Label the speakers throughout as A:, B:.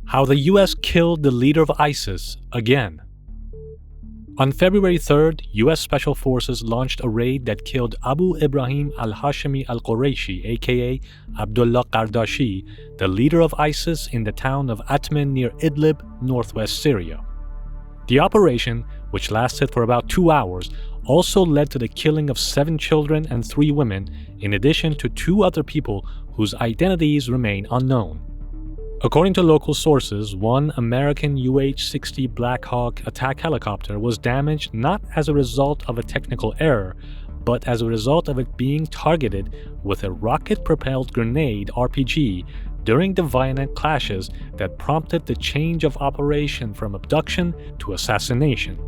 A: How the US killed the leader of ISIS again. On February 3rd, US Special Forces launched a raid that killed Abu Ibrahim al-Hashimi al-Qurashi, aka Abdullah Qardashi, the leader of ISIS in the town of Atmeh near Idlib, northwest Syria. The operation, which lasted for about 2 hours, also led to the killing of 7 children and 3 women, in addition to 2 other people whose identities remain unknown. According to local sources, one American UH-60 Black Hawk attack helicopter was damaged not as a result of a technical error, but as a result of it being targeted with a rocket-propelled grenade RPG during the violent clashes that prompted the change of operation from abduction to assassination.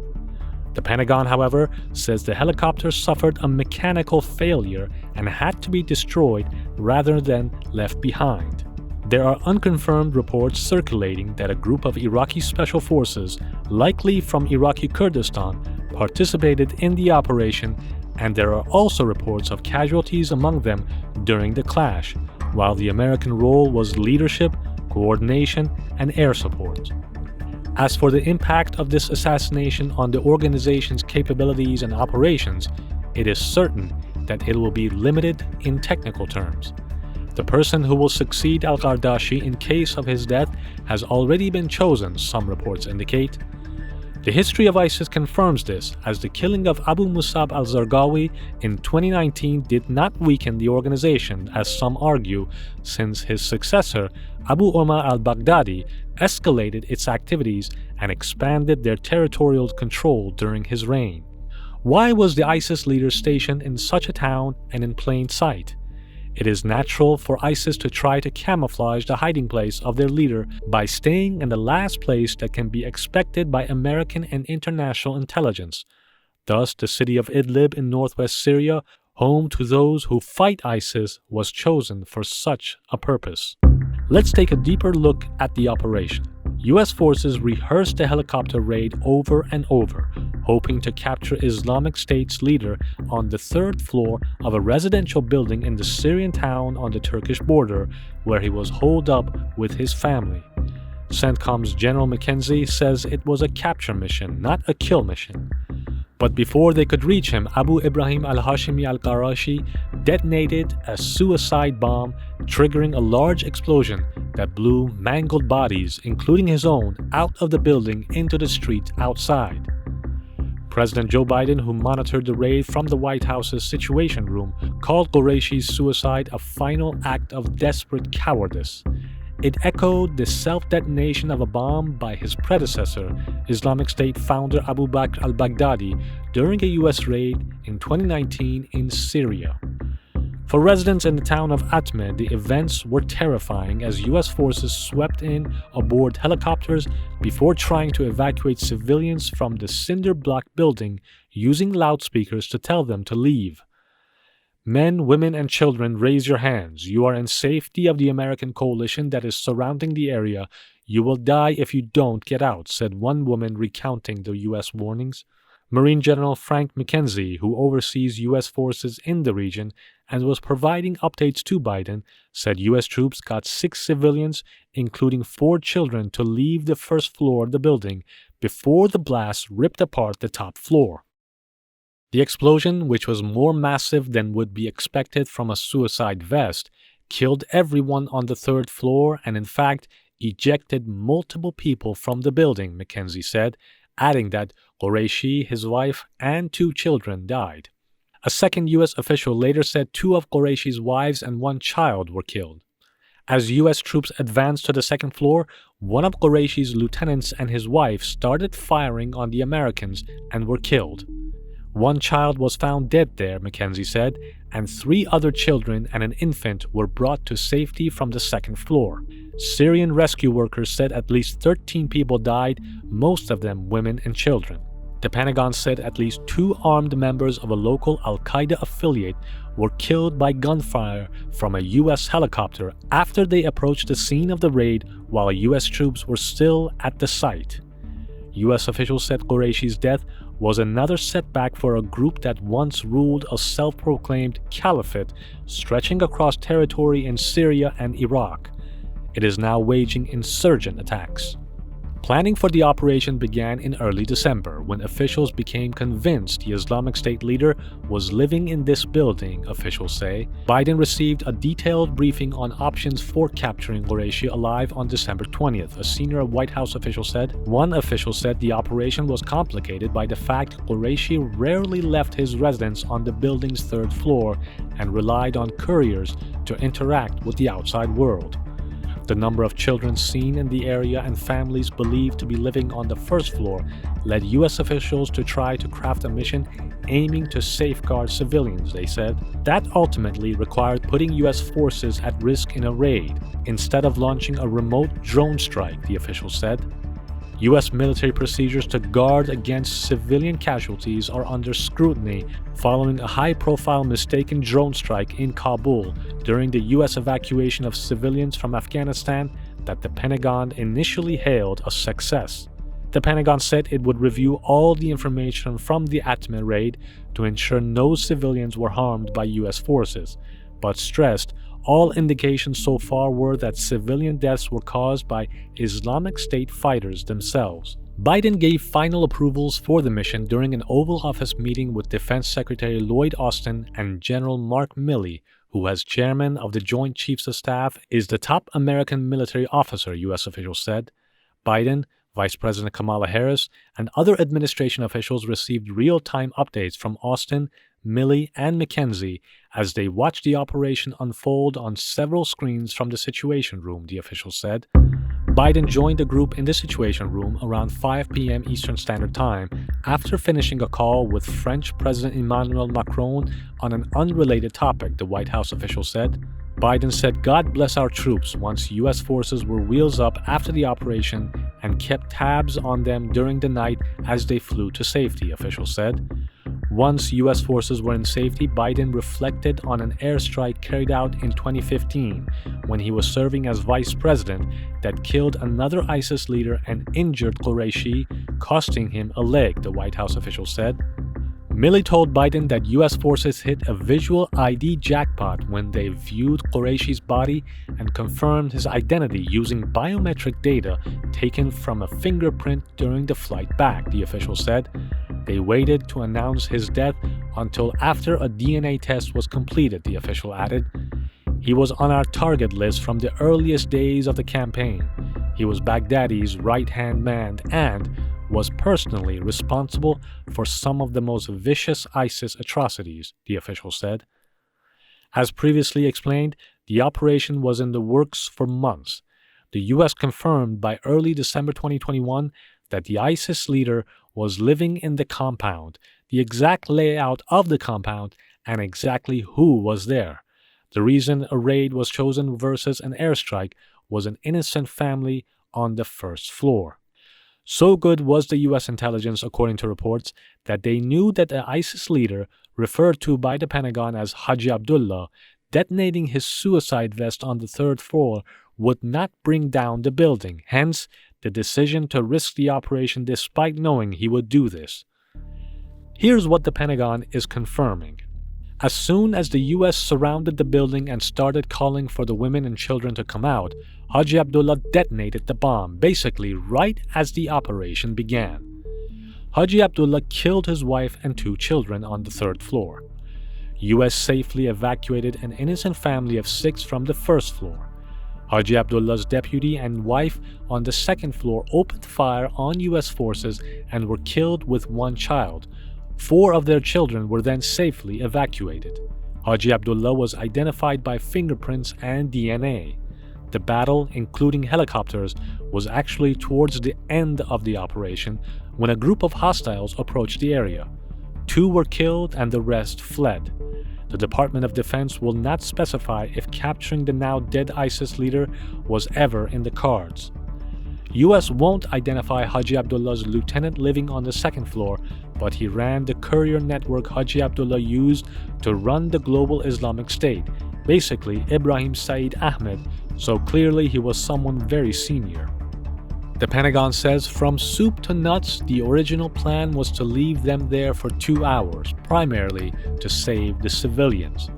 A: The Pentagon, however, says the helicopter suffered a mechanical failure and had to be destroyed rather than left behind. There are unconfirmed reports circulating that a group of Iraqi special forces, likely from Iraqi Kurdistan, participated in the operation, and there are also reports of casualties among them during the clash, while the American role was leadership, coordination, and air support. As for the impact of this assassination on the organization's capabilities and operations, it is certain that it will be limited in technical terms. The person who will succeed al-Qardashi in case of his death has already been chosen, some reports indicate. The history of ISIS confirms this, as the killing of Abu Musab al-Zarqawi in 2019 did not weaken the organization, as some argue, since his successor, Abu Omar al-Baghdadi, escalated its activities and expanded their territorial control during his reign. Why was the ISIS leader stationed in such a town and in plain sight? It is natural for ISIS to try to camouflage the hiding place of their leader by staying in the last place that can be expected by American and international intelligence. Thus, the city of Idlib in northwest Syria, home to those who fight ISIS, was chosen for such a purpose. Let's take a deeper look at the operation. US forces rehearsed the helicopter raid over and over, hoping to capture Islamic State's leader on the 3rd floor of a residential building in the Syrian town on the Turkish border, where he was holed up with his family. CENTCOM's General McKenzie says it was a capture mission, not a kill mission. But before they could reach him, Abu Ibrahim al-Hashimi al-Qurashi detonated a suicide bomb, triggering a large explosion that blew mangled bodies, including his own, out of the building into the street outside. President Joe Biden, who monitored the raid from the White House's Situation Room, called Qurashi's suicide a final act of desperate cowardice. It echoed the self-detonation of a bomb by his predecessor, Islamic State founder Abu Bakr al-Baghdadi, during a U.S. raid in 2019 in Syria. For residents in the town of Atmeh, the events were terrifying as U.S. forces swept in aboard helicopters before trying to evacuate civilians from the cinder-block building using loudspeakers to tell them to leave. Men, women, and children, raise your hands. You are in safety of the American coalition that is surrounding the area. You will die if you don't get out, said one woman recounting the U.S. warnings. Marine General Frank McKenzie, who oversees U.S. forces in the region and was providing updates to Biden, said U.S. troops got 6 civilians, including 4 children, to leave the first floor of the building before the blast ripped apart the top floor. The explosion, which was more massive than would be expected from a suicide vest, killed everyone on the 3rd floor and, in fact, ejected multiple people from the building, McKenzie said, adding that Qurashi, his wife, and 2 children died. A second U.S. official later said 2 of Qurashi's wives and 1 child were killed. As U.S. troops advanced to the 2nd floor, one of Qurashi's lieutenants and his wife started firing on the Americans and were killed. 1 child was found dead there, McKenzie said, and 3 other children and an infant were brought to safety from the 2nd floor. Syrian rescue workers said at least 13 people died, most of them women and children. The Pentagon said at least 2 armed members of a local al-Qaeda affiliate were killed by gunfire from a U.S. helicopter after they approached the scene of the raid while U.S. troops were still at the site. U.S. officials said Qurashi's death was another setback for a group that once ruled a self-proclaimed caliphate stretching across territory in Syria and Iraq. It is now waging insurgent attacks. Planning for the operation began in early December when officials became convinced the Islamic State leader was living in this building, officials say. Biden received a detailed briefing on options for capturing Qurashi alive on December 20th, a senior White House official said. One official said the operation was complicated by the fact Qurashi rarely left his residence on the building's third floor and relied on couriers to interact with the outside world. The number of children seen in the area and families believed to be living on the first floor led U.S. officials to try to craft a mission aiming to safeguard civilians, they said. That ultimately required putting U.S. forces at risk in a raid, instead of launching a remote drone strike, the official said. U.S. military procedures to guard against civilian casualties are under scrutiny following a high-profile mistaken drone strike in Kabul during the U.S. evacuation of civilians from Afghanistan that the Pentagon initially hailed a success. The Pentagon said it would review all the information from the Atmeh raid to ensure no civilians were harmed by U.S. forces, but stressed all indications so far were that civilian deaths were caused by Islamic State fighters themselves. Biden gave final approvals for the mission during an Oval Office meeting with Defense Secretary Lloyd Austin and General Mark Milley, who as chairman of the Joint Chiefs of Staff is the top American military officer, U.S. officials said. Biden, Vice President Kamala Harris, and other administration officials received real-time updates from Austin, Milley, and McKenzie as they watched the operation unfold on several screens from the Situation Room, the official said. Biden joined the group in the Situation Room around 5 p.m. Eastern Standard Time after finishing a call with French President Emmanuel Macron on an unrelated topic, the White House official said. Biden said God bless our troops once U.S. forces were wheels up after the operation and kept tabs on them during the night as they flew to safety, officials said. Once U.S. forces were in safety, Biden reflected on an airstrike carried out in 2015 when he was serving as vice president that killed another ISIS leader and injured Qurashi, costing him a leg, the White House official said. Milley told Biden that U.S. forces hit a visual ID jackpot when they viewed Qurashi's body and confirmed his identity using biometric data taken from a fingerprint during the flight back, the official said. They waited to announce his death until after a DNA test was completed, the official added. He was on our target list from the earliest days of the campaign. He was Baghdadi's right-hand man and was personally responsible for some of the most vicious ISIS atrocities, the official said. As previously explained, the operation was in the works for months. The U.S. confirmed by early December 2021 that the ISIS leader was living in the compound, the exact layout of the compound, and exactly who was there. The reason a raid was chosen versus an airstrike was an innocent family on the first floor. So good was the U.S. intelligence, according to reports, that they knew that the ISIS leader, referred to by the Pentagon as Haji Abdullah, detonating his suicide vest on the third floor would not bring down the building, hence the decision to risk the operation despite knowing he would do this. Here's what the Pentagon is confirming. As soon as the U.S. surrounded the building and started calling for the women and children to come out, Haji Abdullah detonated the bomb, basically right as the operation began. Haji Abdullah killed his wife and 2 children on the third floor. U.S. safely evacuated an innocent family of 6 from the first floor. Haji Abdullah's deputy and wife on the second floor opened fire on U.S. forces and were killed with 1 child. 4 of their children were then safely evacuated. Haji Abdullah was identified by fingerprints and DNA. The battle, including helicopters, was actually towards the end of the operation when a group of hostiles approached the area. 2 were killed and the rest fled. The Department of Defense will not specify if capturing the now dead ISIS leader was ever in the cards. U.S. won't identify Haji Abdullah's lieutenant living on the second floor, but he ran the courier network Haji Abdullah used to run the global Islamic State, basically Ibrahim Said Ahmed, so clearly he was someone very senior. The Pentagon says from soup to nuts, the original plan was to leave them there for 2 hours, primarily to save the civilians.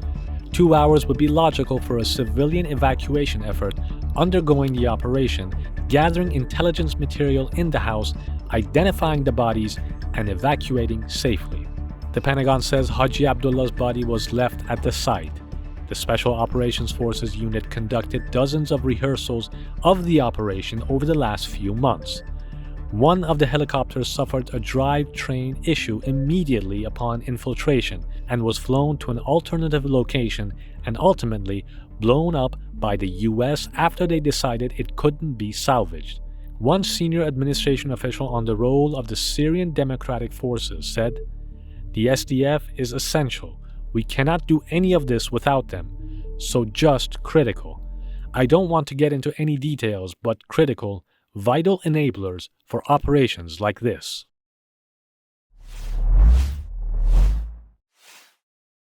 A: 2 hours would be logical for a civilian evacuation effort undergoing the operation, gathering intelligence material in the house, identifying the bodies, and evacuating safely. The Pentagon says Haji Abdullah's body was left at the site. The Special Operations Forces unit conducted dozens of rehearsals of the operation over the last few months. One of the helicopters suffered a drivetrain issue immediately upon infiltration and was flown to an alternative location and ultimately blown up by the US after they decided it couldn't be salvaged. One senior administration official on the role of the Syrian Democratic Forces said, "The SDF is essential. We cannot do any of this without them, so just critical. I don't want to get into any details, but critical, vital enablers for operations like this."